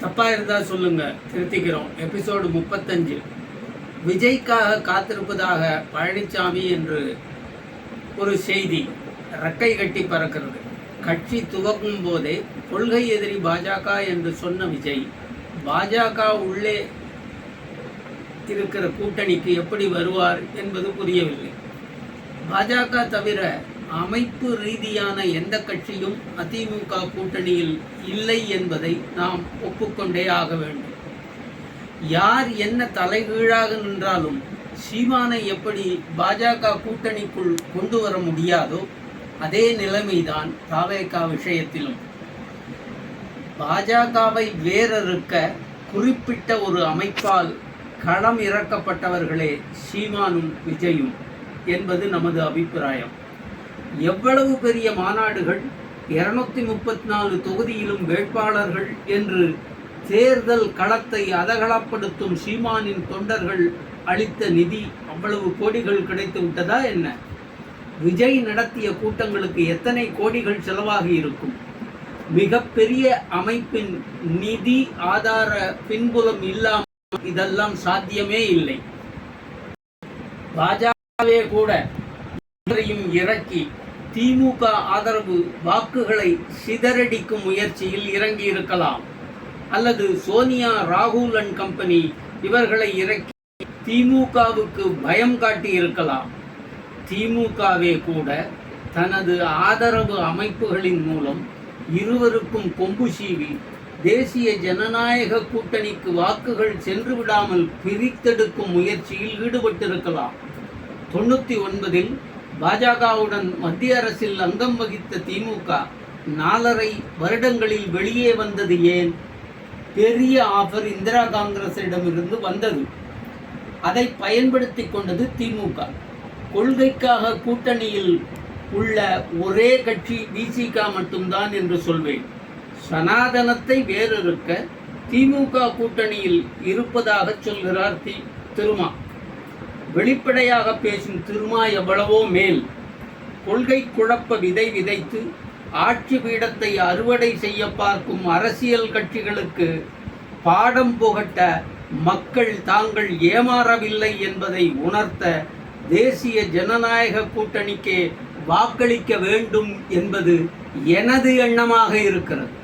தப்பாக இருந்தால் சொல்லுங்கள், திருத்திக்கிறோம். எபிசோடு 35. விஜய்க்காக காத்திருப்பதாக பழனிசாமி என்று ஒரு செய்தி ரெக்கை கட்டி பறக்கிறது. கட்சி துவங்கும் போதே கொள்கை எதிரி பாஜக என்று சொன்ன விஜய், பாஜக உள்ளே இருக்கிற கூட்டணிக்கு எப்படி வருவார் என்பது புரியவில்லை. பாஜக தவிர அமைப்பு ரீதியான எந்த கட்சியும் அதிமுக கூட்டணியில் இல்லை என்பதை நாம் ஒப்புக்கொண்டே ஆக வேண்டும். யார் என்ன தலைகீழாக நின்றாலும் சீமானை எப்படி பாஜக கூட்டணிக்குள் கொண்டு வர முடியாதோ அதே நிலைமைதான் தாவேக விஷயத்திலும். பாஜகவை வேறறுக்க குறிப்பிட்ட ஒரு அமைப்பால் களம் இறக்கப்பட்டவர்களே சீமானும் விஜயும் என்பது நமது அபிப்பிராயம். எவ்வளவு பெரிய மாநாடுகள், 234 தொகுதியிலும் வேட்பாளர்கள் என்று தேர்தல் களத்தை அதகளப்படுத்தும் சீமானின் தொண்டர்கள் அளித்த நிதி அவ்வளவு கோடிகள் கிடைத்து விட்டதா என்ன? விஜய் நடத்திய கூட்டங்களுக்கு எத்தனை கோடிகள் செலவாகி இருக்கும்? மிகப்பெரிய அமைப்பின் நிதி ஆதார பின்புலம் இல்லாமல் இதெல்லாம் சாத்தியமே இல்லை. பாஜகவே கூட இறக்கி திமுக ஆதரவு வாக்குகளை சிதறடிக்கும் முயற்சியில் இறங்கி இருக்கலாம். அல்லது சோனியா, ராகுல் அண்ட் கம்பெனி இவர்களை இறக்கி திமுகவுக்கு பயம் காட்டி இருக்கலாம். திமுகவே கூட தனது ஆதரவு அமைப்புகளின் மூலம் இருவருக்கும் கொம்பு சீவி தேசிய ஜனநாயக கூட்டணிக்கு வாக்குகள் சென்று விடாமல் பிரித்தெடுக்கும் முயற்சியில் ஈடுபட்டிருக்கலாம். 99இல் பாஜகவுடன் மத்திய அரசில் அங்கம் வகித்த திமுக 4.5 வருடங்களில் வெளியே வந்தது ஏன்? பெரிய ஆஃபர் இந்திரா காங்கிரசிடமிருந்து வந்தது. அதை பயன்படுத்தி கொண்டது திமுக. கொள்கைக்காக கூட்டணியில் உள்ள ஒரே கட்சி விசிக மட்டும்தான் என்று சொல்வேன். சனாதனத்தை வேறறுக்க திமுக கூட்டணியில் இருப்பதாக சொல்கிறார் திருமா. வெளிப்படையாக பேசும் திருமா எவ்வளவோ மேல். கொள்கை குழப்ப விதை விதைத்து ஆட்சி பீடத்தை அறுவடை செய்ய பார்க்கும் அரசியல் கட்சிகளுக்கு பாடம் புகட்ட மக்கள் தாங்கள் ஏமாறவில்லை என்பதை உணர்த்த தேசிய ஜனநாயக கூட்டணிக்கே வாக்களிக்க வேண்டும் என்பது எனது எண்ணமாக இருக்கிறது.